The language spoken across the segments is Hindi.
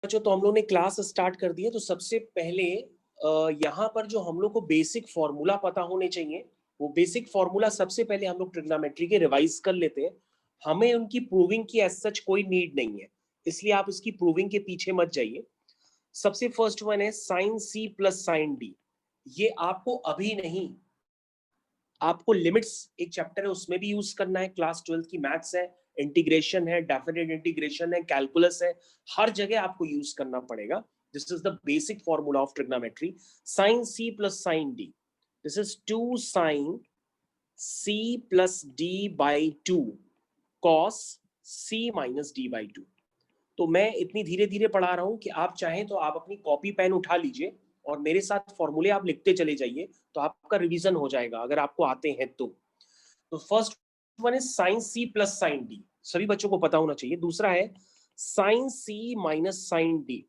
बच्चों तो हम लोग ने क्लास स्टार्ट कर दी है। तो सबसे पहले यहाँ पर जो हम लोग को बेसिक फॉर्मूला पता होने चाहिए, वो बेसिक फॉर्मूला सबसे पहले हम लोग ट्रिग्नोमेट्री के रिवाइज कर लेते हैं। हमें उनकी प्रूविंग की एज सच कोई नीड नहीं है, इसलिए आप इसकी प्रूविंग के पीछे मत जाइए। सबसे फर्स्ट वन है sine C plus sign D. ये आपको अभी नहीं, आपको लिमिट्स एक चैप्टर है उसमें भी यूज करना है। क्लास 12 की मैथ्स है, इंटीग्रेशन है, डेफिनेट इंटीग्रेशन है, कैलकुलस है, हर जगह आपको यूज करना पड़ेगा। This is the basic formula of trigonometry. Sine C plus sign D, this is 2 sine C plus D by 2 cos C minus D by 2। तो मैं इतनी धीरे धीरे पढ़ा रहा हूं कि आप चाहें तो आप अपनी कॉपी पेन उठा लीजिए और मेरे साथ फॉर्मूले आप लिखते चले जाइए, तो आपका रिवीजन हो जाएगा अगर आपको आते हैं तो। First one is sine C plus sign D, सभी बच्चों को पता होना चाहिए। दूसरा है sine C minus sign D.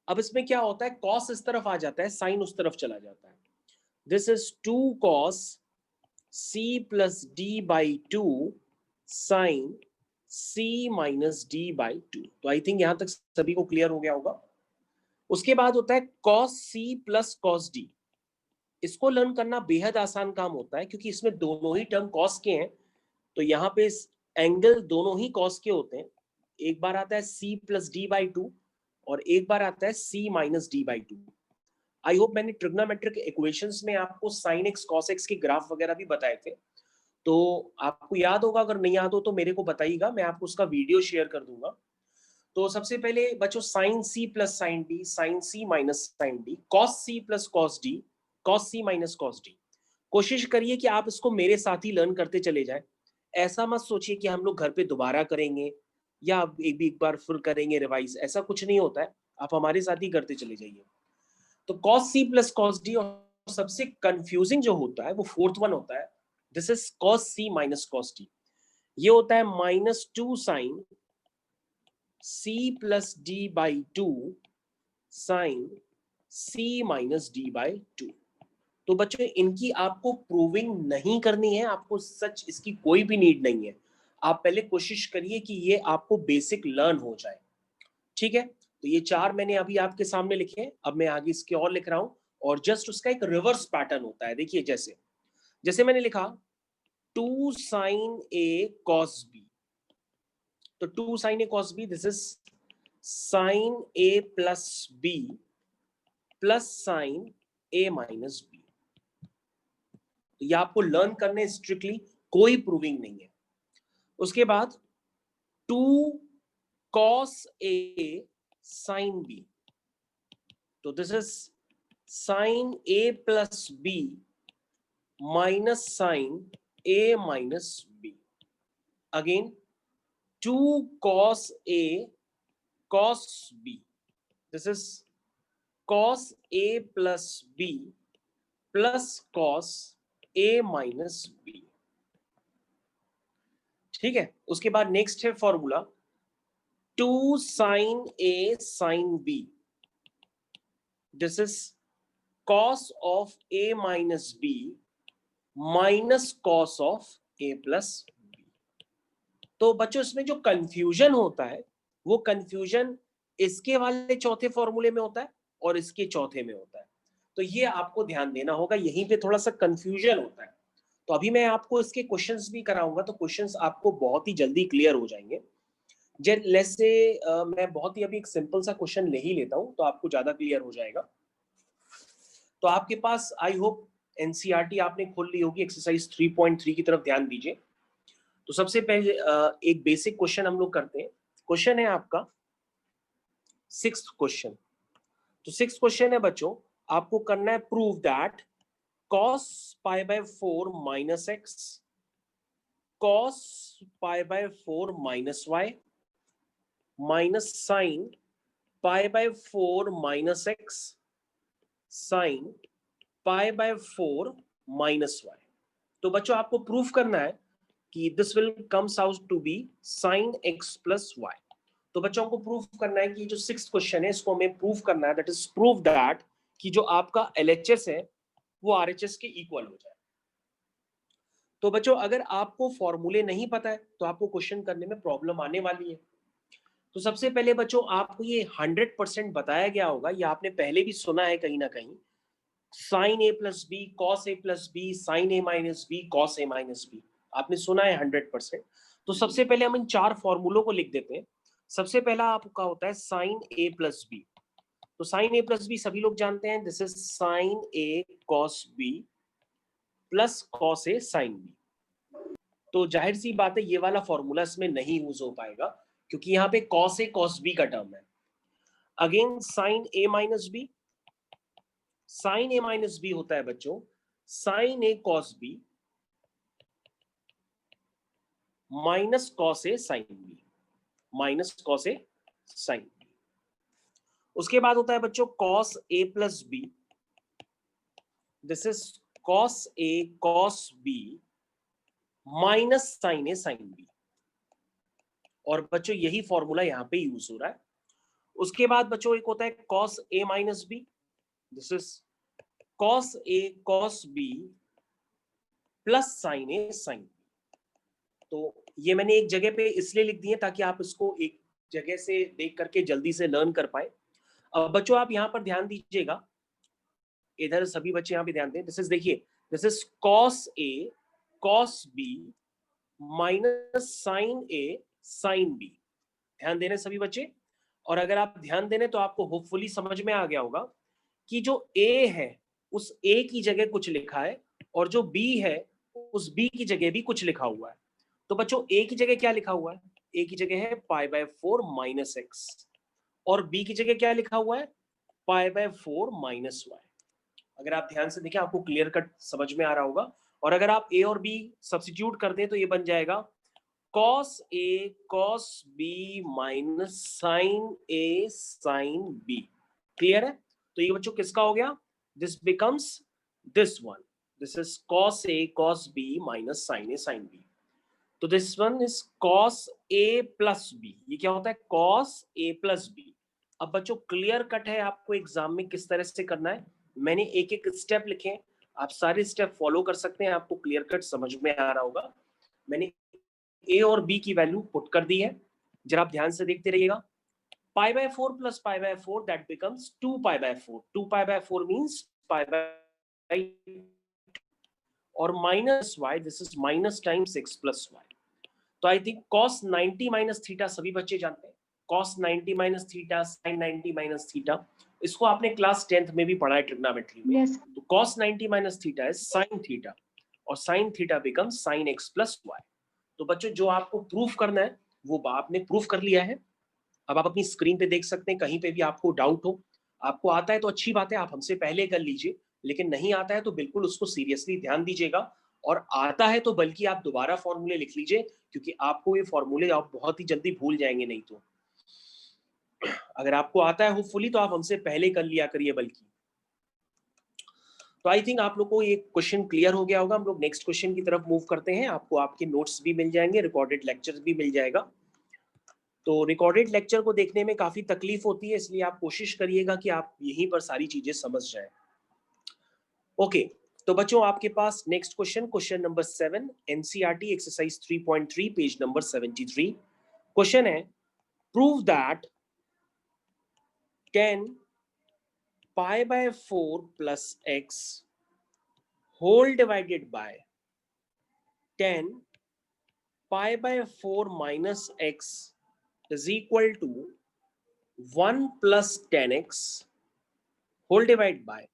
अब इसमें क्या होता है, कॉस इस तरफ आ जाता है, साइन उस तरफ चला जाता है। This is 2 cos C plus D by 2 sine C minus D by 2। तो आई थिंक यहां तक सभी को क्लियर हो गया होगा। उसके बाद होता है cos C plus cos D. इसको लर्न करना बेहद आसान काम होता है क्योंकि इसमें दोनों ही टर्म कॉस के हैं। तो यहाँ पे एंगल दोनों ही कॉस के होते हैं। एक बार आता है सी प्लस डी बाई 2 और एक बार आता है C minus D by 2। I hope मैंने ट्रिग्नोमेट्रिक इक्वेशंस में आपको साइन एक्स कॉस एक्स के ग्राफ वगैरह भी बताए थे, तो आपको याद होगा। अगर नहीं याद हो तो मेरे को बताइएगा, मैं आपको उसका वीडियो शेयर कर दूंगा। तो सबसे पहले बच्चों sin C plus sign D, sin C minus sign D, cos C plus cos D, cos C minus cos D. कोशिश करिए कि आप इसको मेरे साथ ही लर्न करते चले जाएं। ऐसा मत सोचिए कि हम लोग घर पे दोबारा करेंगे या एक बार फिर करेंगे रिवाइज, ऐसा कुछ नहीं होता है। आप हमारे साथ ही करते चले जाइए। तो cos C plus cos D, और सबसे कंफ्यूजिंग जो होता है वो फोर्थ वन होता है। This is cos C minus cos D. ये होता है minus 2 sine C plus D by 2 sine C minus D by 2। तो बच्चों इनकी आपको प्रूविंग नहीं करनी है, आपको सच इसकी कोई भी नीड नहीं है। आप पहले कोशिश करिए कि ये आपको बेसिक लर्न हो जाए, ठीक है। तो ये चार मैंने अभी आपके सामने लिखे हैं, अब मैं आगे इसके और लिख रहा हूं। और जस्ट उसका एक रिवर्स पैटर्न होता है। देखिए जैसे जैसे मैंने लिखा 2 साइन ए कॉस बी, तो 2 sine A cos B, this is sine A plus B plus sine A minus B. तो ये आपको लर्न करने स्ट्रिक्टली, कोई प्रूविंग नहीं है। उसके बाद 2 कॉस ए साइन बी, तो this is sine A plus B minus sign A minus B. Again 2 cos A cos B, this is cos A plus B plus cos A minus B। ठीक है। उसके बाद नेक्स्ट है formula 2 sin A sin B, this is cos of A minus B minus cos of A plus B। तो बच्चों इसमें जो कंफ्यूजन होता है वो कंफ्यूजन इसके वाले चौथे फॉर्मूले में होता है और इसके चौथे में होता है। तो ये आपको ध्यान देना होगा, यहीं पे थोड़ा सा कंफ्यूजन होता है। तो अभी मैं आपको इसके क्वेश्चंस भी कराऊंगा, तो क्वेश्चंस आपको बहुत ही जल्दी क्लियर हो जाएंगे। लेट्स से मैं बहुत ही अभी एक सिंपल सा क्वेश्चन ले ही लेता हूं, तो आपको ज्यादा क्लियर हो जाएगा। तो आपके पास आई होप एनसीईआरटी आपने खोल ली होगी, एक्सरसाइज 3.3 की तरफ ध्यान दीजिए। तो सबसे पहले एक बेसिक क्वेश्चन हम लोग करते हैं। क्वेश्चन है आपका 6th क्वेश्चन। तो 6th क्वेश्चन है बच्चों, आपको करना है prove that cos pi by 4 minus x cos pi by 4 minus y minus sine pi by 4 minus x sine pi by 4 minus y. तो बच्चों आपको प्रूफ करना है कि this will comes out to be sine x plus y. तो बच्चों को प्रूफ करना है कि जो 6th क्वेश्चन है इसको हमें प्रूफ करना है, दैट इज प्रूव दैट कि जो आपका एलएचएस है वो आरएचएस के इक्वल हो जाए। तो बच्चों अगर आपको फॉर्मूले नहीं पता है तो आपको क्वेश्चन करने में प्रॉब्लम आने वाली है। तो सबसे पहले बच्चों आपको ये 100% बताया गया होगा, ये आपने पहले भी सुना है कहीं ना कहीं, sign A plus B cos A plus B sine A minus B cos A minus B, आपने सुना है 100%। तो सबसे पहले हम इन चार फॉर्मूलों को लिख देते हैं। सबसे पहला आपका होता है साइन ए प्लस बी। तो साइन ए प्लस बी सभी लोग जानते हैं, this is sine A cos B plus cos A sign B. तो जाहिर सी बात है ये वाला फॉर्मूला इसमें नहीं यूज हो पाएगा, क्योंकि यहाँ पे कॉस ए कॉस बी का टर्म है। Again sine A minus B, sine A minus B होता है बच्चों sine A cos B minus cos A sign B, minus cos A sign B. उसके बाद होता है बच्चों cos A plus B, this is cos A cos B minus sign A sign B. और बच्चों यही फॉर्मूला यहां पे यूज हो रहा है। उसके बाद बच्चों एक होता है cos A minus B, this is cos A cos B plus sine A sign B. तो ये मैंने एक जगह पे इसलिए लिख दिए ताकि आप इसको एक जगह से देख करके जल्दी से लर्न कर पाए। अब बच्चों आप यहां पर ध्यान दीजिएगा, इधर सभी बच्चे यहां पे ध्यान दें, दिस इज देखिए this is cos A cos B minus sign A sign B. ध्यान देने सभी बच्चे। और अगर आप ध्यान देने तो आपको होपफुली समझ में आ गया होगा कि जो ए है उस ए की जगह कुछ लिखा है और जो बी है उस बी की जगह भी कुछ लिखा हुआ है। तो बच्चों ए की जगह क्या लिखा हुआ है, ए की जगह है पाई बाय 4 माइनस एक्स, और बी की जगह क्या लिखा हुआ है पाई बाय 4 माइनस वाई। अगर आप ध्यान से देखें आपको क्लियर कट समझ में आ रहा होगा। और अगर आप ए और बी सब्स्टिट्यूट कर दें तो ये बन जाएगा cos A cos B minus sign A sign B. Clear है? तो ये बच्चों किसका हो गया, this becomes this one, this is cos A cos B minus sign A sign B. तो this one is cos A plus B. ये क्या होता है कॉस ए प्लस बी। अब बच्चों क्लियर कट है आपको एग्जाम में किस तरह से करना है, मैंने एक एक स्टेप लिखे हैं, आप सारे स्टेप फॉलो कर सकते हैं, आपको क्लियर कट समझ में आ रहा होगा। मैंने ए और बी की वैल्यू पुट कर दी है, जरा आप ध्यान से देखते रहिएगा। Pi by 4 plus pi by 4 that becomes 2 pi by 4, 2 pi by 4 means pi by, और minus y, this is minus times x plus y. तो I think cos 90 minus theta सभी बच्चे जानते हैं, cos 90 minus theta sin 90 minus theta, इसको आपने क्लास 10th में भी पढ़ा है ट्रिग्नोमेट्री में। Yes. तो cos 90 माइनस थीटा है sin थीटा, और sin theta becomes sin x plus y. तो बच्चों जो आपको प्रूफ करना है वो आपने प्रूफ कर लिया है। अब आप अपनी स्क्रीन पे देख सकते हैं, कहीं पे भी आपको डाउट हो, आपको आता है तो अच्छी बात है, आप हमसे पहले कर लीजिए, लेकिन नहीं आता है तो बिल्कुल उसको सीरियसली ध्यान दीजिएगा, और आता है तो बल्कि आप दोबारा फॉर्मूले लिख लीजिए, क्योंकि आपको ये फॉर्मूले आप बहुत ही जल्दी भूल जाएंगे। नहीं तो अगर आपको आता है होपफुली तो आप हमसे पहले कर लिया करिए बल्कि। तो आई थिंक आप लोग को ये क्वेश्चन क्लियर हो गया होगा। हम लोग नेक्स्ट क्वेश्चन की तरफ मूव करते हैं। आपको आपके नोट्स भी मिल जाएंगे, रिकॉर्डेड लेक्चर्स भी मिल जाएगा। तो रिकॉर्डेड लेक्चर को देखने में काफी तकलीफ होती है, इसलिए आप कोशिश करिएगा कि आप यहीं पर सारी चीजें समझ जाएं। ओके, तो बच्चों आपके पास next question, question number 7, NCERT exercise 3.3 page number 73। क्वेश्चन है prove that 10 pi by 4 plus x whole divided by 10 pi by 4 minus x is equal to 1 plus 10x whole divide by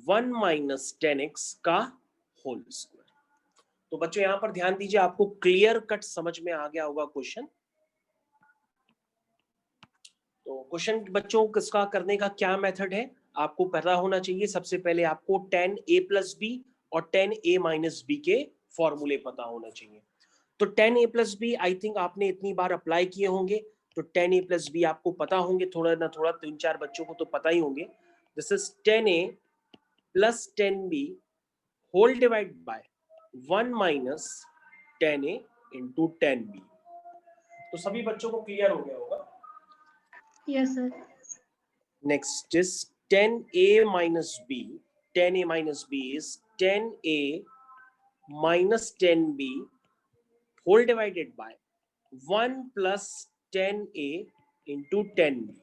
1 minus 10x का होल स्क्वायर। तो बच्चों यहां पर ध्यान दीजिए, आपको क्लियर कट समझ में आ गया होगा क्वेश्चन। तो क्वेश्चन बच्चों किसका करने का क्या मेथड है आपको पता होना चाहिए। सबसे पहले आपको 10a प्लस बी और 10a माइनस बी के फॉर्मूले पता होना चाहिए। तो 10a plus B I think आपने इतनी बार अप्लाई किए होंगे, तो 10a प्लस बी आपको पता होंगे, थोड़ा ना थोड़ा 3-4 बच्चों को तो पता ही होंगे। This is 10a plus 10b whole divide by 1 minus 10a into 10b। तो सभी बच्चों को क्लियर हो गया होगा। Yes, sir. Next is 10a minus b. 10a minus b is 10a minus 10b whole divided by 1 plus 10a into 10b।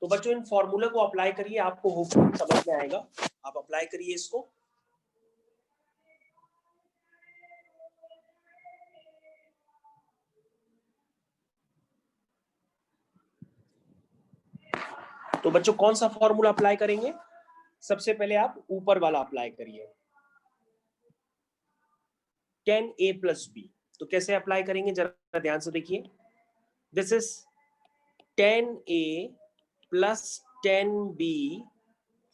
तो बच्चों इन फॉर्मूला को अप्लाई करिए, आपको होपफुली समझ में आएगा। आप अप्लाई करिए इसको। तो बच्चों कौन सा फॉर्मूला अप्लाई करेंगे? सबसे पहले आप ऊपर वाला अप्लाई करिए, 10a प्लस बी। तो कैसे अप्लाई करेंगे जरा ध्यान से देखिए। This is 10a plus 10b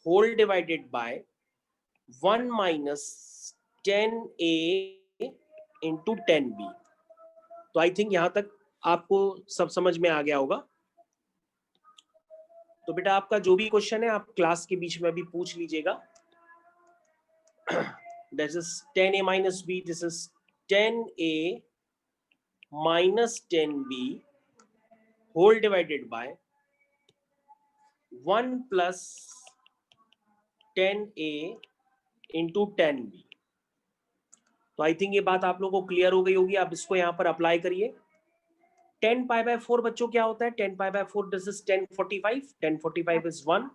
whole divided by 1 minus 10a into 10b। तो आई थिंक यहां तक आपको सब समझ में आ गया होगा। तो बेटा आपका जो भी क्वेश्चन है आप क्लास के बीच में भी पूछ लीजिएगा। This is 10a minus b, this is 10a minus 10b whole divided by 1 plus 10a into 10b। तो आई थिंक ये बात आप लोगों को क्लियर हो गई होगी। आप इसको यहाँ पर अप्लाई करिए। 10 पाई बाय 4 बच्चों क्या होता है? 10 pi by 4 this is 1045। 1045 is 1।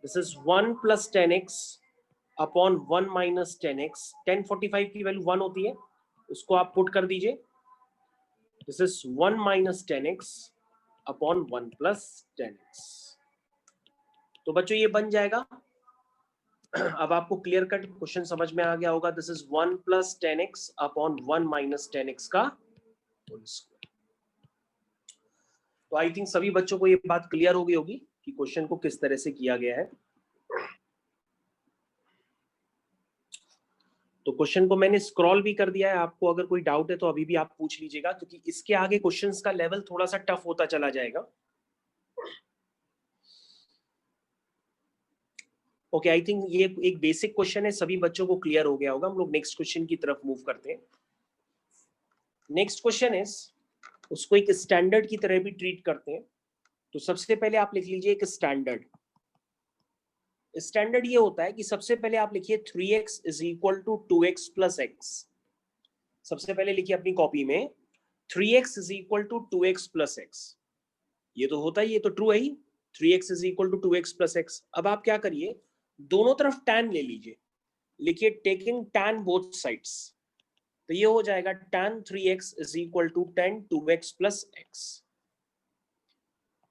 This is 1 plus 10x upon 1 minus 10x। 1045 की वैल्यू 1 होती है, उसको आप पुट कर दीजिए। This is 1 minus 10x upon 1 plus 10x। तो बच्चों ये बन जाएगा। अब आपको क्लियर कट क्वेश्चन समझ में आ गया होगा। This is 1 plus 10x upon 1 minus 10x का होल स्क्वायर। तो आई थिंक सभी बच्चों को ये बात क्लियर हो गई होगी कि क्वेश्चन को किस तरह से किया गया है। तो क्वेश्चन को मैंने स्क्रॉल भी कर दिया है। आपको अगर कोई डाउट है तो अभी भी आप पूछ लीजिएगा, क्योंकि इसके आगे क्वेश्चंस का लेवल थोड़ा सा टफ होता चला जाएगा। ओके, आई थिंक ये एक बेसिक क्वेश्चन है, सभी बच्चों को क्लियर हो गया होगा। हम लोग नेक्स्ट क्वेश्चन की तरफ मूव करते हैं। नेक्स्ट क्वेश्चन इज, उसको एक स्टैंडर्ड की तरह भी ट्रीट करते हैं। तो सबसे पहले आप लिख लीजिए एक स्टैंडर्ड। स्टैंडर्ड ये होता है कि सबसे पहले आप लिखिए 3x is equal to 2x plus x. सबसे पहले लिखिए अपनी कॉपी में 3x is equal to 2x plus x. ये तो होता ही, ये तो ट्रू है ही। 3x is equal to 2x plus x. अब आप क्या करिए, दोनों तरफ tan ले लीजिए। लिखिए टेकिंग tan बोथ साइड्स। तो ये हो जाएगा tan 3x is equal to tan 2x plus x.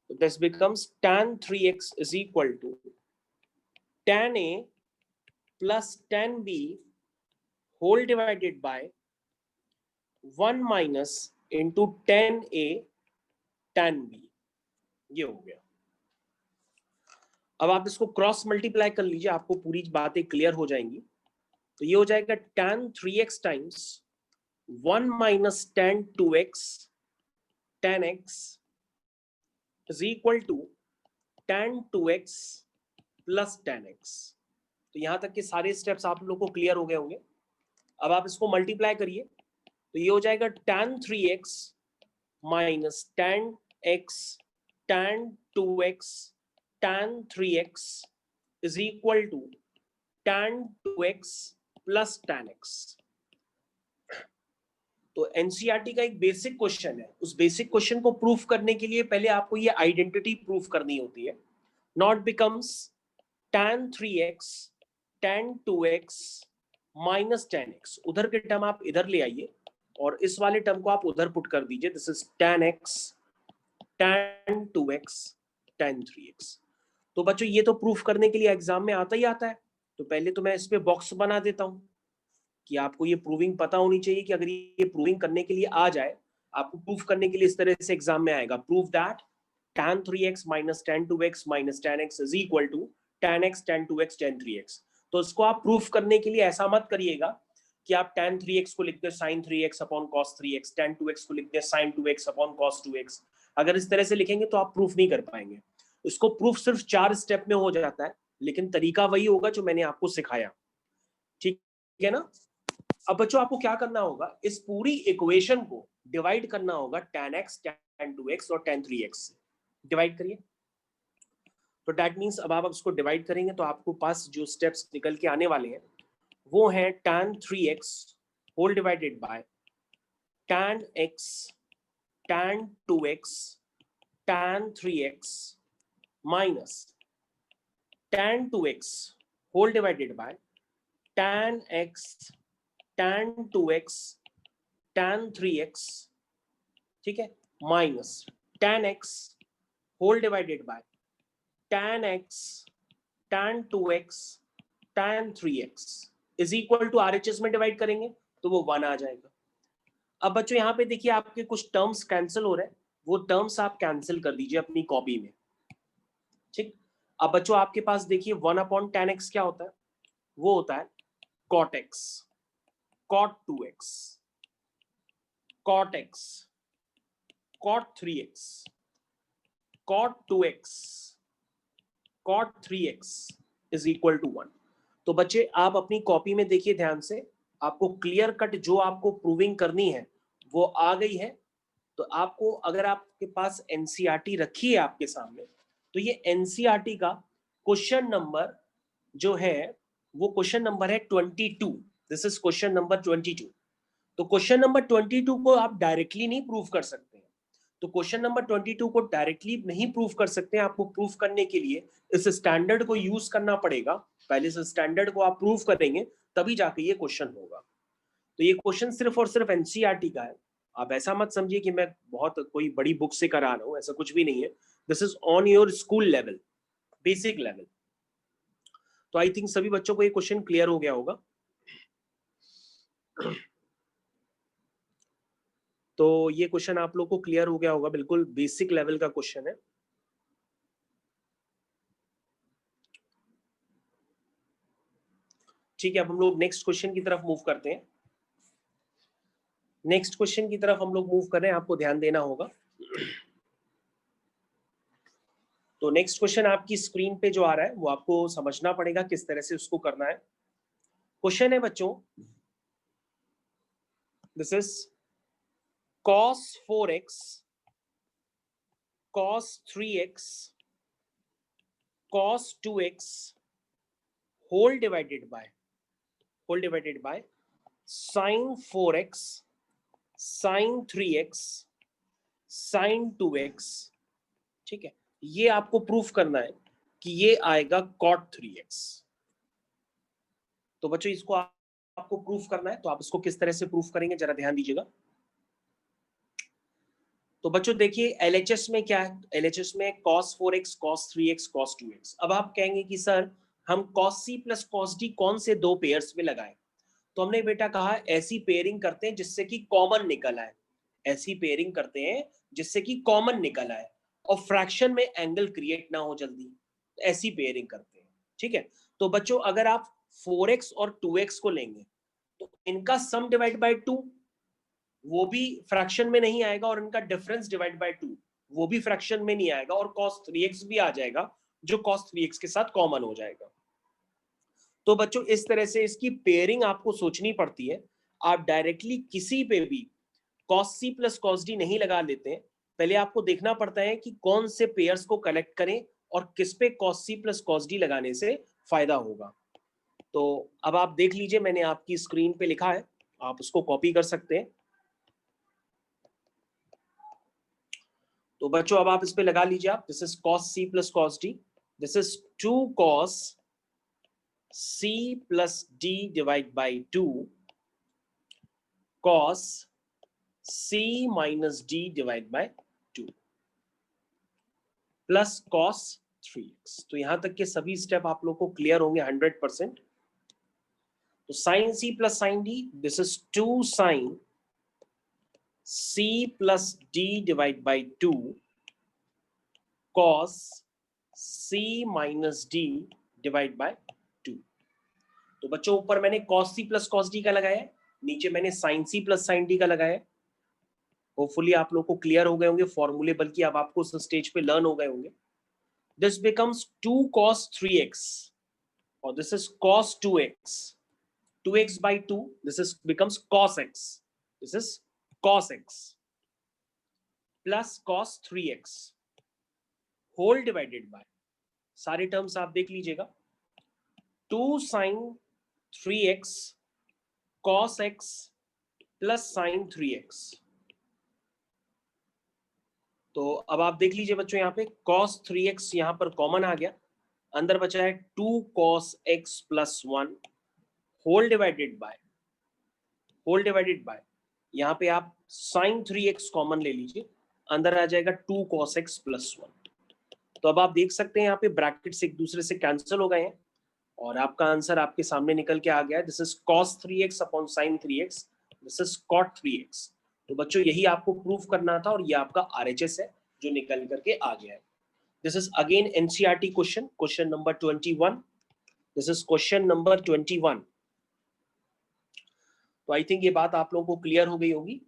This becomes tan 3x is equal to tan a plus tan b whole divided by 1 minus into tan a tan b। ये हो गया। अब आप इसको क्रॉस मल्टीप्लाई कर लीजिए, आपको पूरी बातें क्लियर हो जाएंगी। तो ये हो जाएगा tan 3x times 1 minus tan 2x tan x is equal to tan 2x plus tan x। तो यहां तक के सारे स्टेप्स आप लोग को क्लियर हो गए होंगे। अब आप इसको मल्टीप्लाई करिए, तो ये हो जाएगा tan 3x minus tan x tan 2x tan 3x is equal to tan 2x plus tan x। तो एनसीईआरटी का एक बेसिक क्वेश्चन है। उस बेसिक क्वेश्चन को प्रूफ करने के लिए पहले आपको ये आइडेंटिटी प्रूफ करनी होती है। Not becomes tan 3x tan 2x minus tan x। उधर के टर्म आप इधर ले आइए और इस वाले टर्म को आप उधर पुट कर दीजिए। This is tan x tan 2x tan 3x। तो बच्चों ये तो प्रूफ करने के लिए एग्जाम में आता ही आता है। तो पहले तो मैं इस पे बॉक्स बना देता हूं कि आपको ये प्रूविंग पता होनी चाहिए कि अगर ये प्रूविंग करने के लिए आ जाए, आपको प्रूफ करने के लिए इस तरह से एग्जाम में आएगा। Prove that tan 3x minus tan 2x minus tan x is equal to tan x tan 2x tan 3x। तो इसको आप प्रूफ करने के लिए ऐसा मत करिएगा कि आप tan 3x को लिख दे sin 3x upon cos 3x, tan 2x को लिख दे sin 2x upon cos 2x। अगर इस तरह से लिखेंगे तो आप प्रूफ नहीं कर पाएंगे। इसको प्रूफ सिर्फ 4 स्टेप में हो जाता है, लेकिन तरीका वही होगा जो मैंने आपको सिखाया। ठीक है ना? अब बच्चों आपको क्या करना होगा, इस पूरी इक्वेशन को डिवाइड करना होगा tan x tan 2x और tan 3x से। डिवाइड करिए। तो दैट मींस अब आप इसको डिवाइड करेंगे तो आपको पास जो स्टेप्स निकल के आने वाले हैं वो हैं tan 3x whole divided by tan x tan 2x tan 3x minus tan 2x whole divided by tan x tan 2x tan 3x, ठीक है, minus tan x whole divided by tan x tan 2x tan 3x is equal to RHS में डिवाइड करेंगे तो वो 1 आ जाएगा। अब बच्चों यहाँ पे देखिए आपके कुछ टर्म्स कैंसिल हो रहे हैं, वो टर्म्स आप कैंसिल कर दीजिए अपनी कॉपी में, ठीक। अब बच्चों आपके पास देखिए 1/tan x क्या होता है, वो होता है cot x cot 2x cot x cot 3x cot 2x cot 3x is equal to 1। तो बच्चे आप अपनी कॉपी में देखिए ध्यान से, आपको क्लियर कट जो आपको प्रूविंग करनी है वो आ गई है। तो आपको, अगर आपके पास एनसीईआरटी रखी है आपके सामने, तो ये एनसीईआरटी का क्वेश्चन नंबर जो है वो क्वेश्चन नंबर है 22। This is question number 22। तो क्वेश्चन नंबर 22 को आप डायरेक्टली नहीं प्रूव कर सकते हैं। तो क्वेश्चन नंबर 22 को डायरेक्टली नहीं प्रूव कर सकते हैं, आपको प्रूव करने के लिए इस स्टैंडर्ड को यूज करना पड़ेगा। पहले इस स्टैंडर्ड को आप प्रूव करेंगे तभी जाके ये क्वेश्चन होगा। तो ये क्वेश्चन सिर्फ और सिर्फ एनसीईआरटी का है। आप ऐसा मत समझिए कि मैं बहुत कोई बड़ी बुक से करा रहा हूं, ऐसा कुछ भी नहीं है। This is on your school level, basic level. तो आई थिंक सभी बच्चों को ये क्वेश्चन क्लियर हो गया होगा। तो ये क्वेश्चन आप लोग को क्लियर हो गया होगा, बिल्कुल बेसिक लेवल का क्वेश्चन है। ठीक है, अब हम लोग नेक्स्ट क्वेश्चन की तरफ मूव करते हैं। नेक्स्ट क्वेश्चन की तरफ हम लोग मूव कर रहे हैं, आपको ध्यान देना होगा। तो नेक्स्ट क्वेश्चन आपकी स्क्रीन पे जो आ रहा है वो आपको समझना पड़ेगा किस तरह से उसको करना है। क्वेश्चन है बच्चों, this is cos 4x cos 3x cos 2x whole divided by sin 4x sin 3x sin 2x, ठीक है। ये आपको प्रूफ करना है कि ये आएगा cot 3x। तो बच्चों इसको आपको प्रूफ करना है, तो आप इसको किस तरह से प्रूफ करेंगे जरा ध्यान दीजिएगा। तो बच्चों देखिए LHS में क्या है, LHS में cos 4x cos 3x cos 2x। अब आप कहेंगे कि सर हम cos c plus cos d कौन से दो पेयर्स में लगाएं। तो हमने बेटा कहा ऐसी पेयरिंग करते हैं जिससे कि कॉमन निकल आए, ऐसी पेयरिंग करते हैं जिससे कि कॉमन निकल आए और फ्रैक्शन में एंगल क्रिएट ना हो जल्दी, ऐसी पेयरिंग करते हैं, ठीक है। तो बच्चों अगर आप 4x और 2x को लेंगे तो इनका सम डिवाइड बाय 2 वो भी फ्रैक्शन में नहीं आएगा, और इनका डिफरेंस डिवाइड बाय 2 वो भी फ्रैक्शन में नहीं आएगा, और cos 3x भी आ जाएगा जो cos 3x के साथ कॉमन हो जाएगा। तो बच्चों इस तरह से इसकी पेयरिंग आपको सोचनी पड़ती है। आप डायरेक्टली किसी पे भी cos c plus cos d नहीं लगा लेते हैं, पहले आपको देखना पड़ता है कि कौन से पेयर्स को कलेक्ट करें और किस पे cos c plus cos d लगाने से फायदा होगा। तो अब आप देख लीजिए, मैंने आपकी स्क्रीन पे लिखा है, आप उसको कॉपी कर सकते हैं। तो बच्चों अब आप इस पे लगा लीजिए आप, this is cos c plus cos d, this is 2 cos c plus d divide by 2 cos c minus d divide by 2 plus cos 3x। तो यहां तक के सभी स्टेप आप लोग को क्लियर होंगे 100%। तो sin c plus sin d, this is 2 sin c plus d divide by 2 cos c minus d divide by 2। तो बच्चों ऊपर मैंने cos c plus cos d का लगाया है, नीचे मैंने sin c plus sin d का लगाया है। होपफुली आप लोग को क्लियर हो गए होंगे फॉर्मूले, बल्कि अब आपको उस स्टेज पे लर्न हो गए होंगे। दिस बिकम्स 2 cos 3x और this is cos 2x, 2x by 2, this is becomes cos x, this is cos x plus cos 3x whole divided by, सारे टर्म्स आप देख लीजिएगा, 2 sin 3x cos x plus sin 3x। तो अब आप देख लीजिए बच्चों, यहाँ पे cos 3x यहाँ पर कॉमन आ गया, अंदर बचा है 2 cos x plus 1 whole divided by यहाँ पे आप sin 3x कॉमन ले लीजिए, अंदर आ जाएगा 2 cos x प्लस 1। तो अब आप देख सकते हैं यहाँ पे ब्रैकेट्स एक दूसरे से कैंसिल हो गए हैं और आपका आंसर आपके सामने निकल के आ गया है। This is cos 3x upon sin 3x, this is cot 3x। तो बच्चों यही आपको प्रूव करना था और ये आपका RHS है जो निकल करके आ गया है। This is again NCERT question number 21। This is question number 21। तो आई थिंक ये बात आप लोगों को क्लियर हो गई होगी।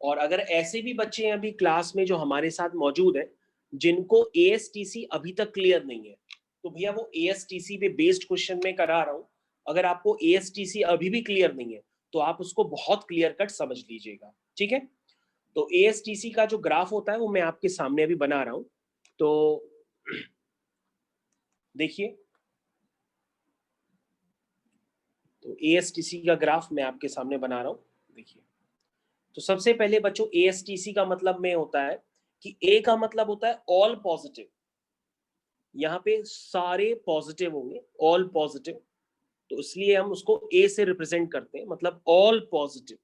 और अगर ऐसे भी बच्चे हैं अभी क्लास में जो हमारे साथ मौजूद है जिनको ASTC अभी तक क्लियर नहीं है, तो भैया वो ASTC पे बेस्ड क्वेश्चन में करा रहा हूं। अगर आपको ASTC अभी भी क्लियर नहीं है तो आप उसको बहुत क्लियर कट समझ लीजिएगा, ठीक है। तो ASTC का जो ग्राफ होता है वो मैं आपके सामने अभी बना रहा हूं। तो देखिए, तो ASTC का ग्राफ मैं आपके सामने बना रहा हूं, देखिए। तो सबसे पहले बच्चों ASTC का मतलब में होता है कि A का मतलब होता है ऑल पॉजिटिव, यहाँ पे सारे पॉजिटिव होंगे, ऑल पॉजिटिव, तो इसलिए हम उसको A से रिप्रेजेंट करते हैं, मतलब ऑल पॉजिटिव।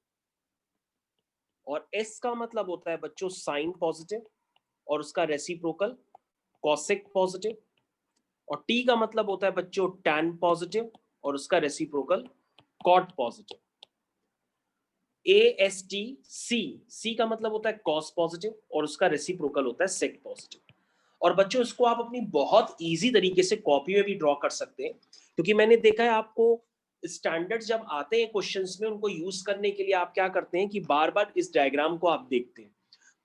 और S का मतलब होता है बच्चों साइन पॉजिटिव और उसका रेसिप्रोकल कॉसेक पॉजिटिव। और T का मतलब होता है बच्चों टैन पॉजिटिव और उसका रेसिप्रोकल कॉट पॉजिटिव। ASTC का मतलब होता है कॉस पॉजिटिव और उसका रेसिप्रोकल होता है सेक पॉजिटिव। और बच्चों इसको आप अपनी बहुत इजी तरीके से कॉपी में भी ड्रॉ कर सकते हैं, क्योंकि मैंने देखा है आपको स्टैंडर्ड जब आते हैं क्वेश्चंस में उनको यूज करने के लिए आप क्या करते हैं कि बार बार इस डायग्राम को आप देखते हैं।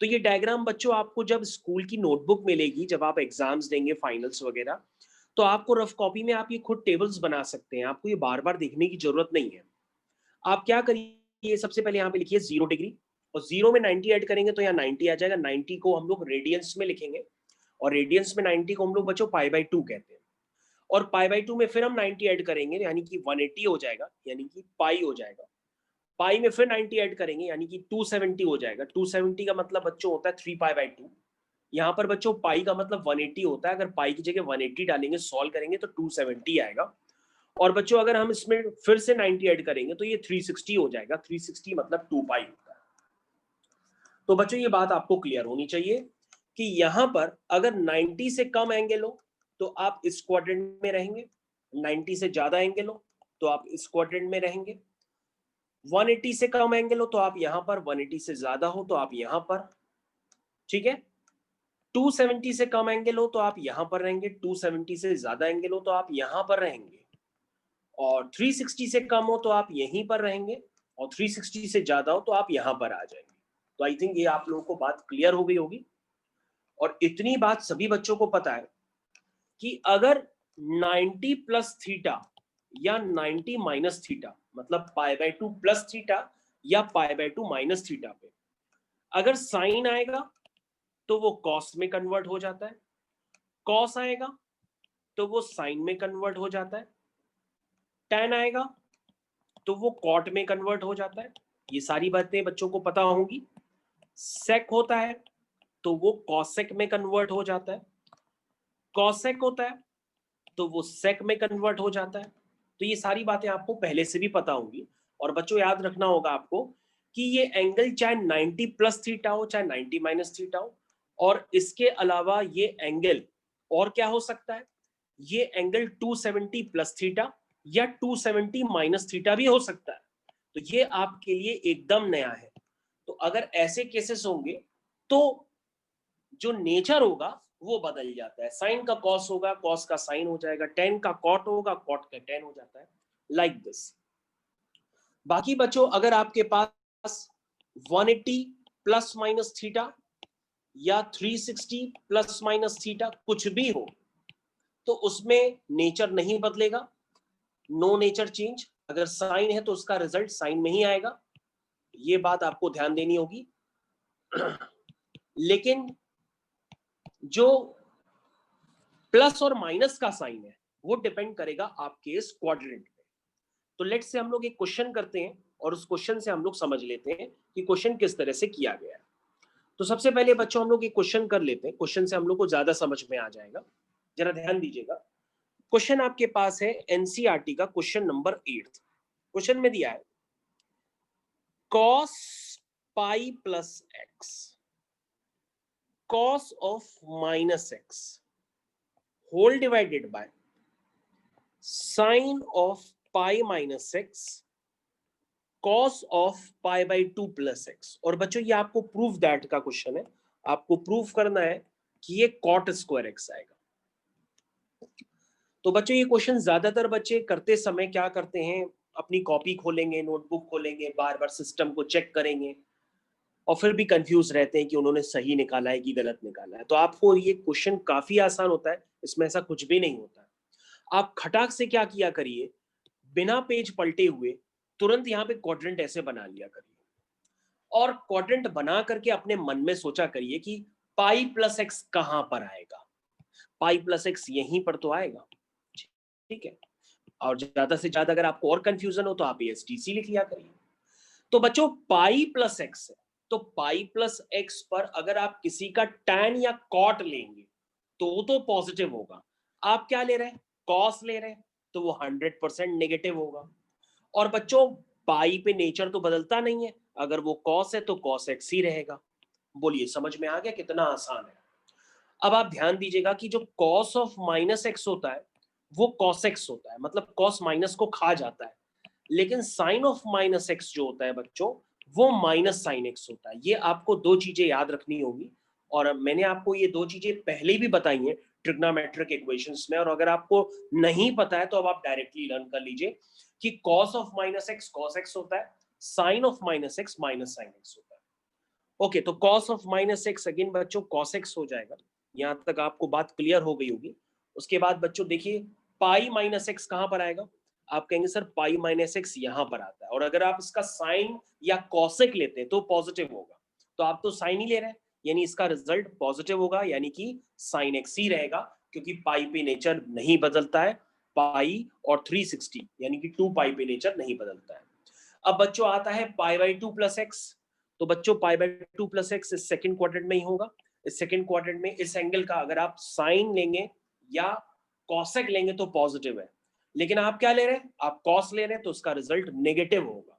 तो ये डायग्राम बच्चों आपको जब स्कूल की नोटबुक मिलेगी, जब आप एग्जाम्स देंगे फाइनल्स वगैरह, तो आपको रफ कॉपी में आप ये खुद टेबल्स बना सकते हैं, आपको ये बार बार देखने की जरूरत नहीं है। आप क्या करिए, सबसे पहले यहाँ पे लिखिए 0 डिग्री और 0 में 90 ऐड करेंगे तो यहाँ 90 आ जाएगा। 90 को हम लोग रेडियंस में लिखेंगे और रेडियंस में 90 को हम लोग बच्चों पाई बाई 2 कहते हैं। और पाई बाई 2 में फिर हम 90 ऐड करेंगे यानी कि 180 हो जाएगा, यानी कि पाई हो जाएगा। पाई में फिर 90 ऐड करेंगे यानी कि 270 हो जाएगा। 270 का मतलब बच्चों होता है 3 पाई बाई 2। यहाँ पर बच्चों पाई का मतलब 180 होता है, अगर पाई की जगह 180 डालेंगे सॉल्व करेंगे तो 270 आएगा। और बच्चों अगर हम इसमें फिर से 90 ऐड करेंगे तो ये 360 हो जाएगा। 360 मतलब 2 पाई होता है। तो बच्चों ये बात आपको क्लियर होनी चाहिए कि यहां पर अगर 90 से कम एंगल हो तो आप इस क्वाड्रेंट में रहेंगे, 90 से ज्यादा एंगल हो तो आप इस क्वाड्रेंट में रहेंगे, 180 से कम एंगल हो तो आप यहां पर, 180 से ज्यादा हो तो आप यहां पर, ठीक है। 270 से कम एंगल हो तो आप यहां पर रहेंगे, 270 से ज्यादा एंगल हो तो आप यहां पर रहेंगे, और 360 से कम हो तो आप यहीं पर रहेंगे, और 360 से ज्यादा हो तो आप यहां पर आ जाएंगे। तो आई थिंक ये आप लोगों को बात क्लियर हो गई होगी। और इतनी बात सभी बच्चों को पता है कि अगर 90 प्लस थीटा या 90 माइनस थीटा, मतलब पाई बाई 2 प्लस थीटा या पाई बाई 2 माइनस थीटा पे अगर साइन आएगा तो वो कॉस में कन्वर्ट हो जाता है, कॉस आएगा तो वो साइन में कन्वर्ट हो जाता है, टैन आएगा तो वो कॉट में कन्वर्ट हो जाता है। ये सारी बातें बच्चों को पता होंगी। सेक होता है तो वो कॉसेक में कन्वर्ट हो जाता है, कॉसेक होता है तो वो सेक में कन्वर्ट हो जाता है। तो ये सारी बातें आपको पहले से भी पता होंगी। और बच्चों याद रखना होगा आपको कि ये एंगल चाहे 90 प्लस थीटा हो चाहे 90 माइनस थीटा हो, और इसके अलावा ये एंगल और क्या हो सकता है, ये एंगल 270 प्लस थीटा या 270 माइनस थीटा भी हो सकता है। तो ये आपके लिए एकदम नया है। तो अगर ऐसे केसेस होंगे तो जो नेचर होगा वो बदल जाता है। साइन का कॉस होगा, कॉस का साइन हो जाएगा, टेन का कॉट होगा, कॉट का टेन हो जाता है, लाइक दिस। बाकी बच्चों अगर आपके पास 180 प्लस माइनस थीटा या 360 प्लस माइनस थीटा कुछ भी हो तो उसमें नेचर नहीं बदलेगा, नो नेचर चेंज। अगर साइन है तो उसका रिजल्ट साइन में ही आएगा, ये बात आपको ध्यान देनी होगी। लेकिन जो प्लस और माइनस का साइन है वो डिपेंड करेगा आपके इस क्वाड्रेंट पे। तो लेट्स से हम लोग एक क्वेश्चन करते हैं और उस क्वेश्चन से हम लोग समझ लेते हैं कि क्वेश्चन किस तरह से किया गया है। तो सबसे पहले बच्चों हम लोग एक क्वेश्चन कर लेते हैं, क्वेश्चन से हम लोग को ज्यादा समझ में आ जाएगा। जरा ध्यान दीजिएगा, क्वेश्चन आपके पास है एनसीईआरटी का क्वेश्चन नंबर 8। क्वेश्चन में दिया है cos pi plus x, cos of minus x whole divided by sine of pi minus x cos of pi by 2 plus x. और बच्चों ये आपको प्रूफ दैट का क्वेश्चन है, आपको प्रूफ करना है कि ये cot स्क्वायर एक्स आएगा। तो बच्चों ये क्वेश्चन ज्यादातर बच्चे करते समय क्या करते हैं, अपनी कॉपी खोलेंगे, नोटबुक खोलेंगे, बार बार सिस्टम को चेक करेंगे और फिर भी कंफ्यूज रहते हैं कि उन्होंने सही निकाला है कि गलत निकाला है। तो आपको ये क्वेश्चन काफी आसान होता है, इसमें ऐसा कुछ भी नहीं होता है। आप खटाक से क्या किया करिए, बिना पेज पलटे हुए तुरंत यहाँ पे क्वाड्रेंट ऐसे बना लिया करिए और क्वाड्रेंट बना करके अपने मन में सोचा करिए कि पाई प्लस एक्स कहां पर आएगा, पाई प्लस एक्स यहीं पर तो आएगा। ठीक है, और ज्यादा से ज्यादा अगर आपको और कंफ्यूजन हो तो आप एसटीसी लिख लिया करिए। तो बच्चों पाई प्लस एक्स है, तो पाई प्लस एक्स पर अगर आप किसी का टैन या कॉट लेंगे तो पॉजिटिव होगा। आप क्या ले रहे हैं, कॉस ले रहे हैं, तो वो 100% नेगेटिव होगा। और बच्चों पाई पे नेचर तो बदलता नहीं है, अगर वो कॉस है तो कॉस एक्स ही रहेगा। बोलिए समझ में आ गया, कितना आसान है। अब आप ध्यान दीजिएगा कि जो कॉस ऑफ माइनस एक्स होता है वो कॉस एक्स होता है, मतलब कॉस माइनस को खा जाता है। लेकिन साइन ऑफ माइनस एक्स जो होता है बच्चों, वो माइनस साइन एक्स होता है। ये आपको दो चीजें याद रखनी होगी, और मैंने आपको ये दो चीजें पहले भी बताई हैं ट्रिग्नोमेट्रिक इक्वेशंस में। और अगर आपको नहीं पता है तो अब आप डायरेक्टली लर्न कर लीजिए कि cos of minus x cos x होता है, sine of minus x minus sine x होता है। ओके, तो cos of minus x again बच्चों कॉस एक्स हो जाएगा। यहां तक आपको बात क्लियर हो गई होगी। उसके बाद बच्चों देखिए पाई माइनस एक्स कहां पर आएगा, आप कहेंगे सर पाई माइनस एक्स यहां पर आता है, और अगर आप इसका साइन या कॉसेक लेते हैं तो पॉजिटिव होगा। तो आप तो साइन ही ले रहे हैं, यानी इसका रिजल्ट पॉजिटिव होगा, यानी कि साइन एक्स ही रहेगा, क्योंकि पाई पे नेचर नहीं बदलता है। पाई और 360 यानी कि 2 पाई पे नेचर नहीं बदलता है। अब बच्चों आता है पाई बाई 2 प्लस एक्स। तो बच्चों पाई बाई 2 प्लस एक्स इस सेकंड क्वाड्रेंट में ही होगा। इस सेकंड क्वाड्रेंट में इस एंगल का अगर आप साइन लेंगे या कॉसेक लेंगे तो पॉजिटिव है, लेकिन आप क्या ले रहे हैं, आप कॉस ले रहे हैं, तो उसका रिजल्ट नेगेटिव होगा।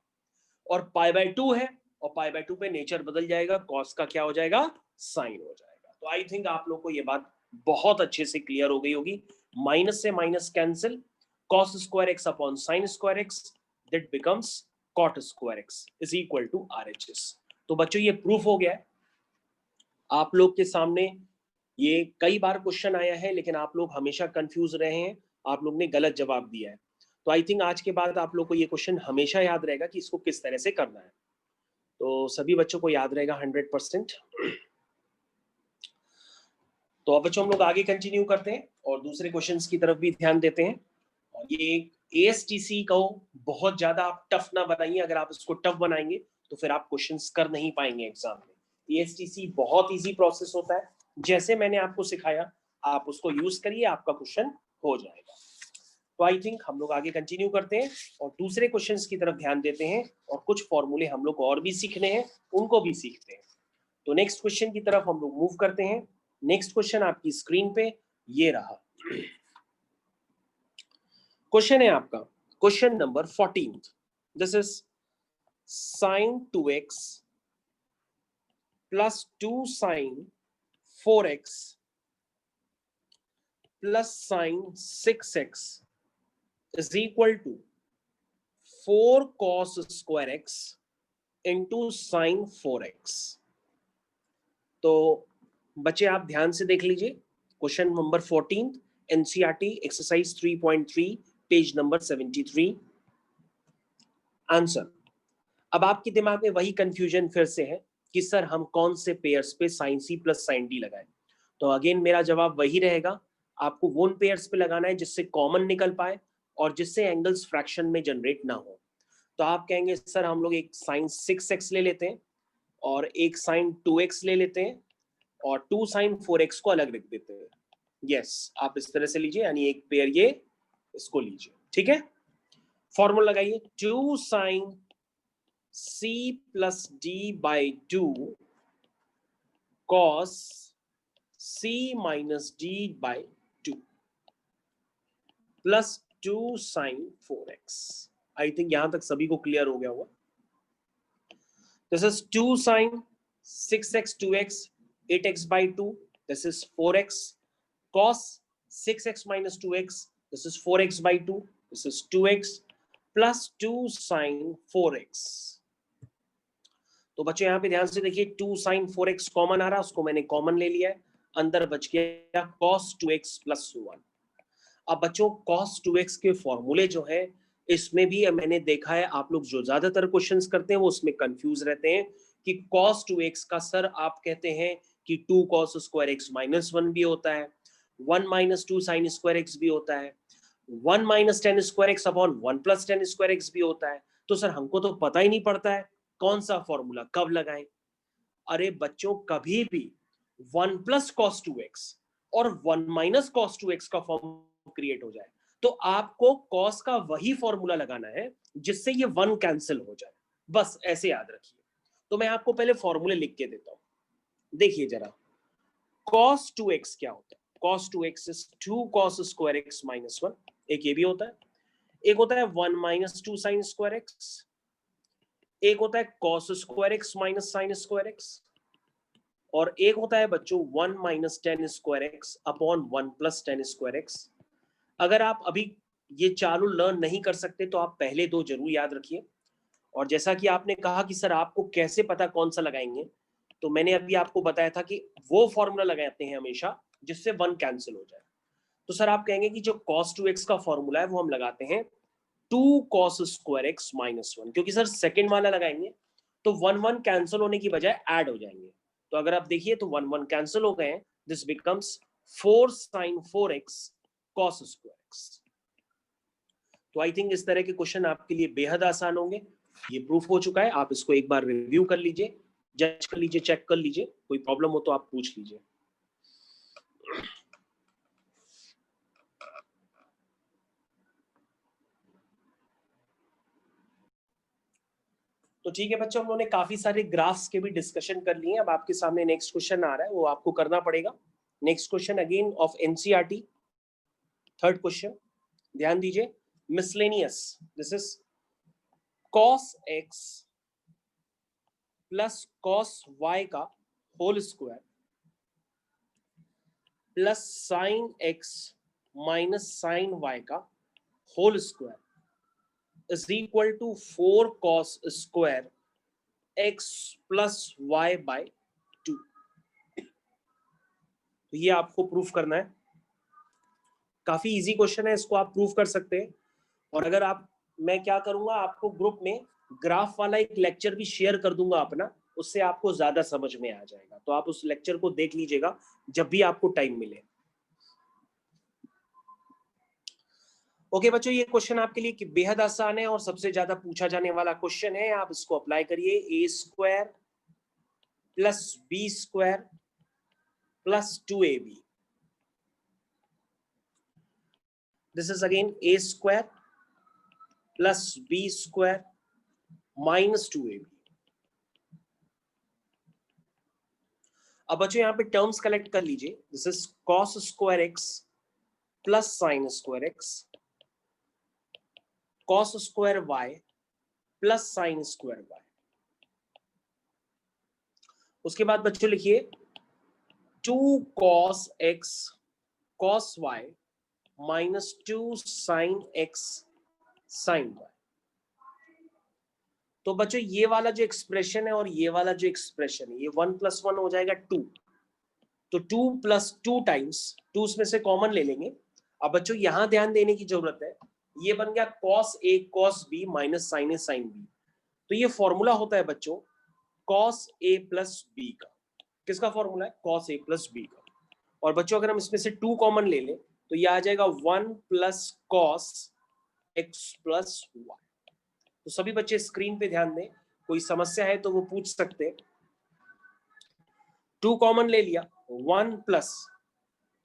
और पाई बाई 2 है, और पाई बाई 2 पे नेचर बदल जाएगा, कॉस का क्या हो जाएगा, साइन हो जाएगा। तो आई थिंक आप लोग को ये बात बहुत अच्छे से क्लियर हो गई होगी। माइनस से minus cancel, cos square x upon sine square x, that becomes cot square x is equal to RHS. तो बच्चों ये प्रूफ हो गया है आप लोग के सामने। ये कई बार क्वेश्चन आया है, लेकिन आप लोग हमेशा कंफ्यूज रहे हैं, आप लोग ने गलत जवाब दिया है। तो आई थिंक आज के बाद आप लोग को ये क्वेश्चन हमेशा याद रहेगा कि इसको किस तरह से करना है। तो सभी बच्चों को याद रहेगा 100%। तो अब बच्चों हम लोग आगे कंटिन्यू करते हैं और दूसरे क्वेश्चंस की तरफ भी ध्यान देते हैं। और ये एएसटीसी को बहुत ज्यादा आप टफ ना बनाइए, अगर आप इसको टफ बनाएंगे तो फिर आप क्वेश्चंस कर नहीं पाएंगे एग्जाम में। एएसटीसी बहुत इजी प्रोसेस होता है, जैसे मैंने आपको सिखाया आप उसको यूज करिए, आपका क्वेश्चन हो जाएगा। तो आई थिंक हम लोग आगे कंटिन्यू करते हैं और दूसरे क्वेश्चंस की तरफ ध्यान देते हैं, और कुछ फॉर्मूले हम लोग और भी सीखने हैं, उनको भी सीखते हैं। तो नेक्स्ट क्वेश्चन की तरफ हम लोग मूव करते हैं। नेक्स्ट क्वेश्चन आपकी स्क्रीन पे ये रहा। क्वेश्चन है आपका question number 14। This is sin 2x plus 2 sin 4x plus sin 6x is equal to 4 cos square x into sin 4x। तो बच्चे आप ध्यान से देख लीजिए question number 14 NCERT exercise 3.3 page number 73। Answer. अब आपके दिमाग में वही कंफ्यूजन फिर से है कि सर हम कौन से पेयर्स पे sine C plus sign D लगाएं। तो अगेन मेरा जवाब वही रहेगा, आपको वो पेयर्स पे लगाना है जिससे कॉमन निकल पाए और जिससे एंगल्स फ्रैक्शन में जनरेट ना हो। तो आप कहेंगे सर हम लोग एक साइन 6x ले लेते हैं और एक साइन 2x ले लेते हैं और 2 साइन 4x को अलग रख देते हैं। यस, आप इस तरह से लीजिए, यानी एक पेयर ये इसको लीजिए। ठीक है, फॉर्मूला लगाइए 2 sign c plus d by 2 cos c minus d by 2 plus 2 sin 4x. I think यहां तक सभी को क्लियर हो गया होगा. This is 2 sin 6x 2x 8x by 2. This is 4x cos 6x minus 2x. This is 4x by 2. This is 2x plus 2 sin 4x. तो बच्चों यहाँ पे ध्यान से देखिए 2 sin 4x कॉमन आ रहा है, उसको मैंने कॉमन ले लिया है, अंदर बच गया cos 2x plus 1. अब बच्चों cos 2x के फॉर्मूले जो है इसमें भी मैंने देखा है आप लोग जो ज्यादातर क्वेश्चंस करते हैं वो उसमें कंफ्यूज रहते हैं कि cos 2x का सर आप कहते हैं कि 2 cos square x minus 1 भी होता है, 1 minus 2 sin square x भी होता है, 1 minus 10 square x upon 1 plus 10 square x भी होता है. तो सर हमको तो पता ही नहीं पड़ता है कौन सा फॉर्मूला कब लगाएं. अरे बच्चों कभी भी 1 plus cos 2x और 1 minus cos 2x का फॉर्म क्रिएट हो जाए तो आपको cos का वही फॉर्मूला लगाना है जिससे ये 1 कैंसिल हो जाए. बस ऐसे याद रखिए. तो मैं आपको पहले फॉर्मूले लिख के देता हूं. देखिए जरा cos 2x क्या होता है. cos 2x is 2 cos square x minus 1. एक ये भी होता है, एक होता है 1 minus 2 sin square x, एक होता है cos square x minus sin square x, और एक होता है बच्चों 1 minus 10 square x upon 1 plus 10 square x. अगर आप अभी ये चारों लर्न नहीं कर सकते तो आप पहले दो जरूर याद रखिए. और जैसा कि आपने कहा कि सर आपको कैसे पता कौन सा लगाएंगे, तो मैंने अभी आपको बताया था कि वो फॉर्मूला लगाते हैं हमेशा जिससे 1 कैंसिल हो जाए. तो सर आप कहेंगे कि जो cos 2x का फॉर्मूला है वो हम लगाते हैं 2 cos square x minus 1, क्योंकि सर सेकेंड वाला लगाएंगे तो 1 1 कैंसिल होने की बजाय ऐड हो जाएंगे. तो अगर आप देखिए तो 1 1 कैंसिल हो गए हैं. This becomes 4 sin 4x cos square x. तो आई थिंक इस तरह के क्वेश्चन आपके लिए बेहद आसान होंगे. ये प्रूफ हो चुका है. आप इसको एक बार रिव्यू कर लीजिए, जज कर लीजिए, चेक कर लीजिए. कोई प्रॉब्लम हो तो आप पूछ लीजिए. तो ठीक है बच्चों, हम लोगों ने काफी सारे ग्राफ्स के भी डिस्कशन कर लिए. अब आपके सामने नेक्स्ट क्वेश्चन आ रहा है, वो आपको करना पड़ेगा. Next question again of NCERT, third question. ध्यान दीजिए. Miscellaneous. This is cos x plus cos y का whole square plus sin x minus sin y का whole square is equal to 4 cos square x plus y by 2. तो ये आपको प्रूफ करना है. काफी इजी क्वेश्चन है, इसको आप प्रूफ कर सकते हैं. और अगर आप, मैं क्या करूंगा, आपको ग्रुप में ग्राफ वाला एक लेक्चर भी शेयर कर दूंगा अपना, उससे आपको ज्यादा समझ में आ जाएगा. तो आप उस लेक्चर को देख लीजिएगा जब भी आपको टाइम मिले. ओके बच्चों, ये क्वेश्चन आपके लिए बेहद आसान है और सबसे ज्यादा पूछा जाने वाला क्वेश्चन है. आप इसको अप्लाई करिए. A square plus b square प्लस 2ab. This is again a square plus b square minus 2ab. अब बच्चों यहाँ पे टर्म्स कलेक्ट कर लीजिए. This is cos square x plus sine square x, cos square y plus sine square y. उसके बाद बच्चों लिखिए 2 cos x cos y minus 2 sin x sin y. तो बच्चों ये वाला जो एक्सप्रेशन है और ये वाला जो एक्सप्रेशन है, ये 1 plus 1 हो जाएगा 2. तो 2 plus 2 टाइम्स 2 में से कॉमन ले लेंगे. अब बच्चों यहां ध्यान देने की जरूरत है. ये बन गया cos a cos b minus sin a sin b. तो ये फॉर्मूला होता है बच्चों cos a plus b का. किसका फॉर्मूला है? cos a plus b का. और बच्चों अगर हम इसमें से 2 कॉमन ले लें तो ये आ जाएगा 1 plus cos x plus y. तो सभी बच्चे स्क्रीन पे ध्यान दें, कोई समस्या है तो वो पूछ सकते हैं. 2 कॉमन ले लिया, 1 प्लस,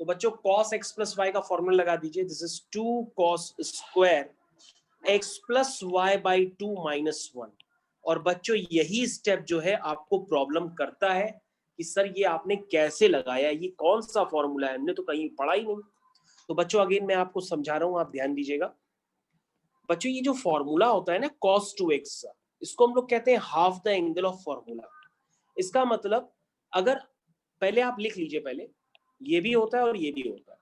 तो बच्चों cos x plus y का फॉर्मूला लगा दीजिए. This is 2 cos square x plus y by 2 minus 1. और बच्चों यही स्टेप जो है आपको प्रॉब्लम करता है कि सर ये आपने कैसे लगाया, ये कौन सा फॉर्मूला है, हमने तो कहीं पढ़ा ही नहीं। तो बच्चों अगेन मैं आपको समझा रहा हूं, आप ध्यान दीजिएगा। बच्चों ये जो फॉर्मूला होता है ना cos 2x, इसको हम लोग कहते हैं half the angle of formula. इसका मतलब अगर पहले आप लिख लीजिए, पहले ये भी होता है और ये भी होता है।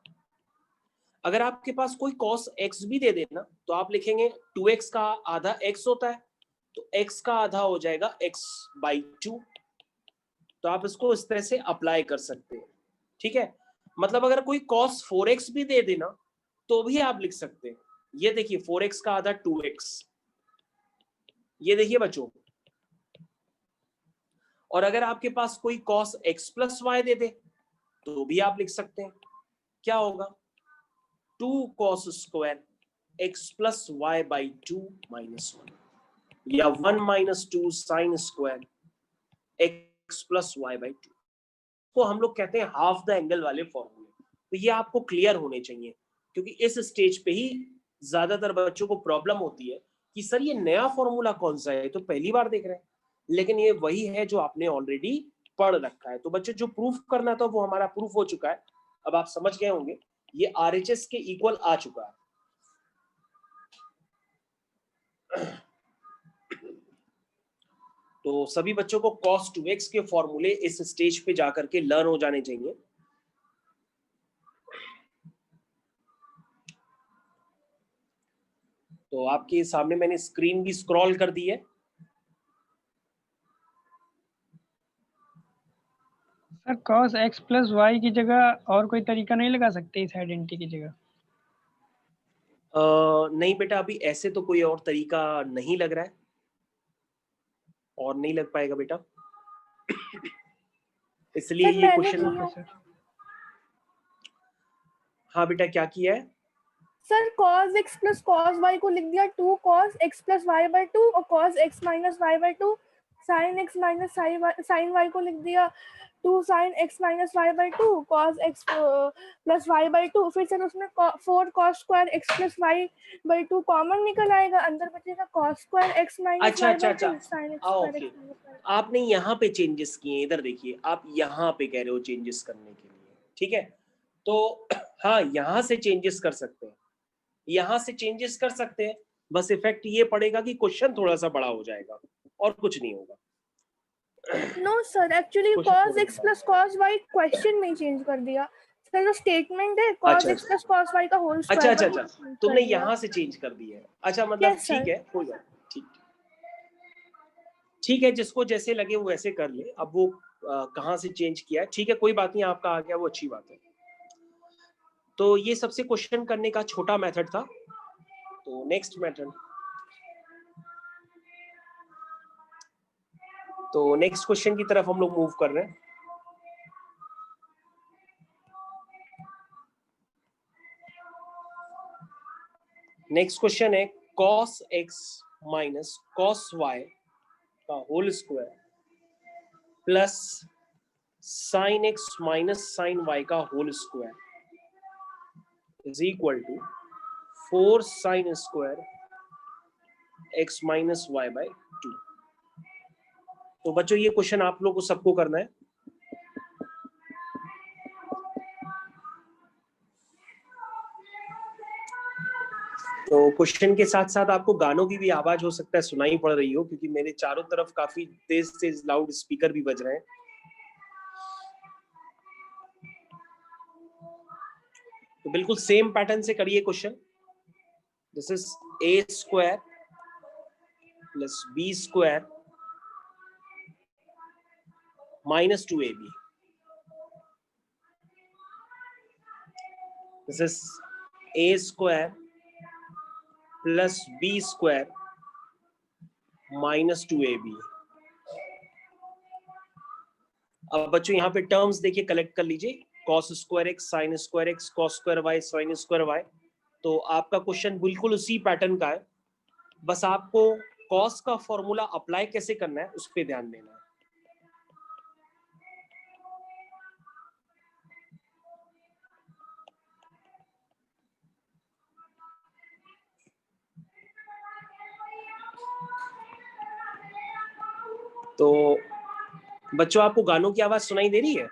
अगर आपके पास कोई cos x भी दे देना तो आप लिखेंगे 2x का आधा x होता है, तो x का आधा हो जाएगा x/2। तो आप इसको इस तरह से अप्लाई कर सकते हैं, ठीक है। मतलब अगर कोई cos 4x भी दे देना तो भी आप लिख सकते हैं। ये देखिए 4x का आधा 2x, ये देखिए बच्चों। और अगर आपके पास कोई cos x + y दे दे तो भी आप लिख सकते हैं। क्या होगा? 2 cos स्क्वायर x + y/2 - 1, या 1 - 2 sin स्क्वायर x + y/2 को हम लोग कहते हैं हाफ द एंगल वाले फॉर्मूले। तो ये आपको क्लियर होने चाहिए, क्योंकि इस स्टेज पे ही ज्यादातर बच्चों को प्रॉब्लम होती है कि सर ये नया फॉर्मूला कौन सा है, तो पहली बार देख रहे हैं, लेकिन ये वही है जो आपने ऑलरेडी पढ़ रखा है। तो बच्चों जो प्रूफ करना था वो हमारा प्रूफ हो चुका है, अब आप समझ गए होंगे ये RHS के इक्वल आ चुका है। तो सभी बच्चों को cos 2x के फॉर्मूले इस स्टेज पे जाकर के लर्न हो जाने चाहिए। तो आपके सामने मैंने स्क्रीन भी स्क्रॉल कर दी है। सर cos x + y की जगह और कोई तरीका नहीं लगा सकते इस आइडेंटिटी की जगह? नहीं बेटा, अभी ऐसे तो कोई और तरीका नहीं लग रहा है और नहीं लग पाएगा बेटा, इसलिए सर ये मैंने क्वेश्चन। किया। हाँ बेटा, क्या किया है? Sir cos x + cos y को लिख दिया 2 cos x + y/2 और cos x - y/2, sin x - sin y को लिख दिया 2 sin x - y/2 cos x + y/2। फिर सर उसमें 4 cos square x + y/2 common निकल आएगा, अंदर बचेगा cos स्क्वायर x - अच्छा अच्छा अच्छा, y/2 sin x okay. Square x। आपने यहाँ पे चेंजेस किए, इधर देखिए, आप यहाँ पे कह रहे हो चेंजेस करने के लिए, ठीक है। तो हाँ, यहाँ से चेंजेस कर सकते हैं, यहाँ से चेंजेस कर सकते हैं। बस इफेक्ट ये पड़ेगा कि क्वेश्चन थोड़ा सा बड़ा हो जाएगा और कुछ नहीं होगा। No sir, actually question cos थोड़ा x सा बड़ा + cos y क्वेश्चन में चेंज कर दिया। सर जो स्टेटमेंट है cos अच्छा x + cos y का होल अच्छा स्क्वायर अच्छा कर अच्छा, तुमने दिया। यहाँ से चेंज कर दिया है। अच्छा, मतलब यस ठीक सर। है, कोई बात नहीं, ठीक ठीक है, जिसको जैसे लगे वो ऐसे कर ले। अब वो कहाँ से चेंज किया है, ठीक है, कोई बात नहीं, आपका आ गया वो अच्छी बात है। तो ये सबसे क्वेश्चन करने का छोटा मेथड था। तो नेक्स्ट मेथड, तो नेक्स्ट क्वेश्चन की तरफ हम लोग मूव कर रहे हैं। नेक्स्ट क्वेश्चन है cos x - cos y का whole square plus sin x - sin y का whole square is equal to 4 sin square x - y/2। तो बच्चों ये क्वेश्चन आप लोग को सबको करना है। तो क्वेश्चन के साथ साथ आपको गानों की भी आवाज हो सकता है सुनाई पड़ रही हो, क्योंकि मेरे चारों तरफ काफी तेज तेज लाउड स्पीकर भी बज रहे हैं। तो बिल्कुल सेम पैटर्न से करिए question. This is a² + b² - 2ab। This is a² + b² - 2ab। अब बच्चों यहाँ पे टर्म्स देखिए, कलेक्ट कर लीजिए। cos square x sin square x cos square y sin square y। तो आपका क्वेश्चन बिल्कुल उसी पैटर्न का है, बस आपको cos का फॉर्मूला अप्लाई कैसे करना है उस पर ध्यान देना है। तो बच्चों आपको गानों की आवाज सुनाई दे रही है?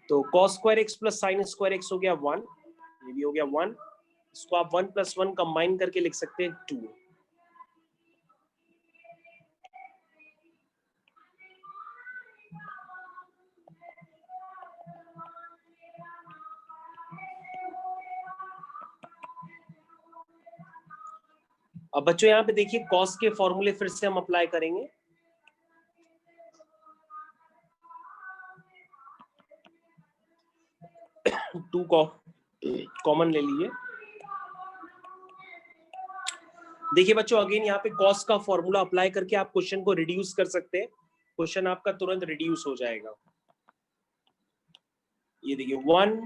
तो cos square x plus sine square x हो गया 1, ये भी हो गया 1। इसको आप 1 + 1 कंबाइन करके लिख सकते हैं 2। अब बच्चों यहाँ पे देखिए cos के फॉर्मूले फिर से हम अप्लाई करेंगे। टू कॉमन ले लीजिए। देखिए बच्चों अगेन यहाँ पे cos का फॉर्मूला अप्लाई करके आप क्वेश्चन को रिड्यूस कर सकते हैं। क्वेश्चन आपका तुरंत रिड्यूस हो जाएगा। ये देखिए 1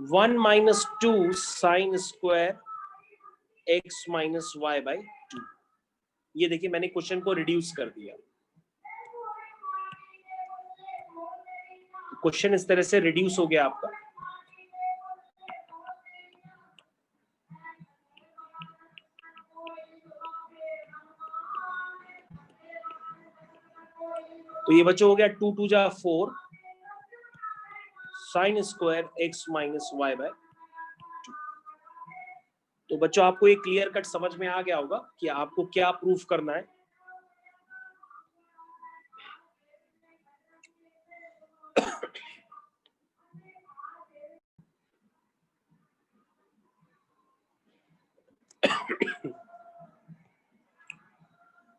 - 2 साइन स्क्वायर x - y/2। ये देखिए मैंने क्वेश्चन को रिड्यूस कर दिया। क्वेश्चन इस तरह से रिड्यूस हो गया आपका। तो ये बच्चों हो गया 2 × 2 = 4 साइन स्क्वायर x - y/2। तो बच्चों आपको ये क्लियर कट समझ में आ गया होगा कि आपको क्या प्रूफ करना है।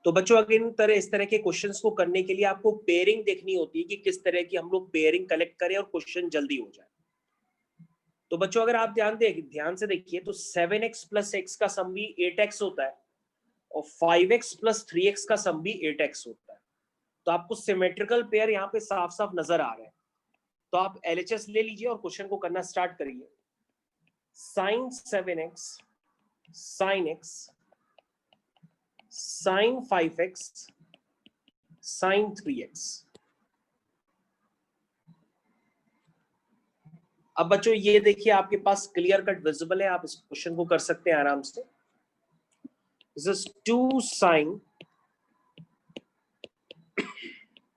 तो बच्चों अगर इस तरह के क्वेश्चंस को करने के लिए आपको पेयरिंग देखनी होती है कि किस तरह की हम लोग पेयरिंग कलेक्ट करें और क्वेश्चन जल्दी हो जाए। तो बच्चों अगर आप ध्यान से देखिए तो 7x + x का सम भी 8x होता है और 5x + 3x का सम भी 8x होता है। तो आपको सिमेट्रिकल पेयर यहाँ पे साफ साफ नजर आ रहे हैं। तो आप LHS ले लीजिए और क्वेश्चन को करना स्टार्ट करिए। sin 7x sin x sin 5x sin 3x। अब बच्चों ये देखिए आपके पास क्लियर कट विजिबल है, आप इस क्वेश्चन को कर सकते हैं आराम से। This is 2 sin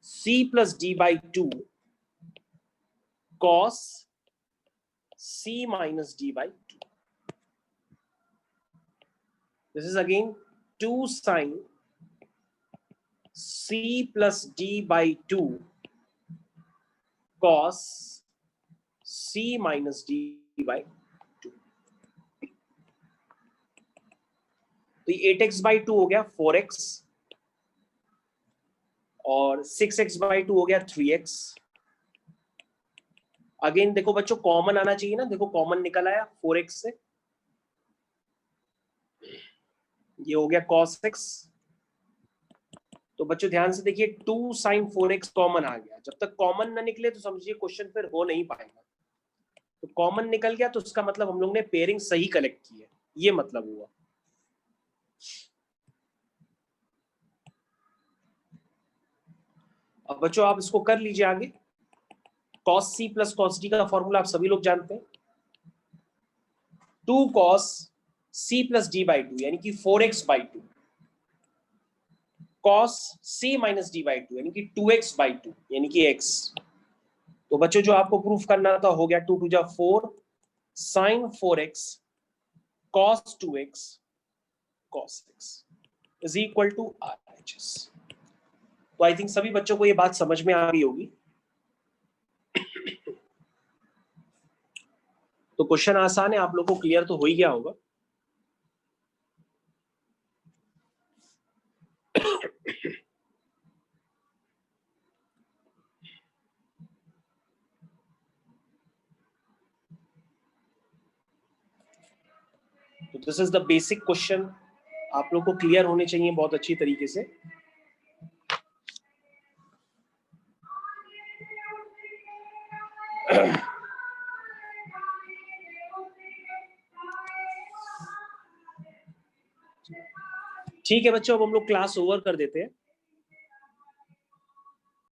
c + d/2 cos c - d/2। This is again 2 sin c + d/2 cos c - d/2। तो ये 8x/2 हो गया 4x और 6x/2 हो गया 3x। अगेन देखो बच्चों कॉमन आना चाहिए ना, देखो कॉमन निकल आया 4x से, ये हो गया cos x। तो बच्चों ध्यान से देखिए 2 sin 4x कॉमन आ गया। जब तक कॉमन ना निकले तो समझिए क्वेश्चन फिर हो नहीं पाएगा। तो कॉमन निकल गया तो उसका मतलब हम लोग ने पेयरिंग सही कलेक्ट की है, ये मतलब हुआ। अब बच्चों आप इसको कर लीजिए आगे। cos c + cos d का फॉर्मूला आप सभी लोग जानते हैं, 2 cos c + d/2 यानी कि 4x/2 cos c - d/2 यानी कि 2x/2 यानी कि x। तो बच्चों जो आपको प्रूफ करना था हो गया 2 × 2 = 4 sin 4x cos 2x cos x = RHS। तो आई थिंक सभी बच्चों को ये बात समझ में आ गई होगी। तो क्वेश्चन आसान है, आप लोगों को क्लियर तो हो ही गया होगा। तो this is the basic question, आप लोग को क्लियर होने चाहिए बहुत अच्छी तरीके से। ठीक है बच्चों, अब हम लोग क्लास ओवर कर देते हैं।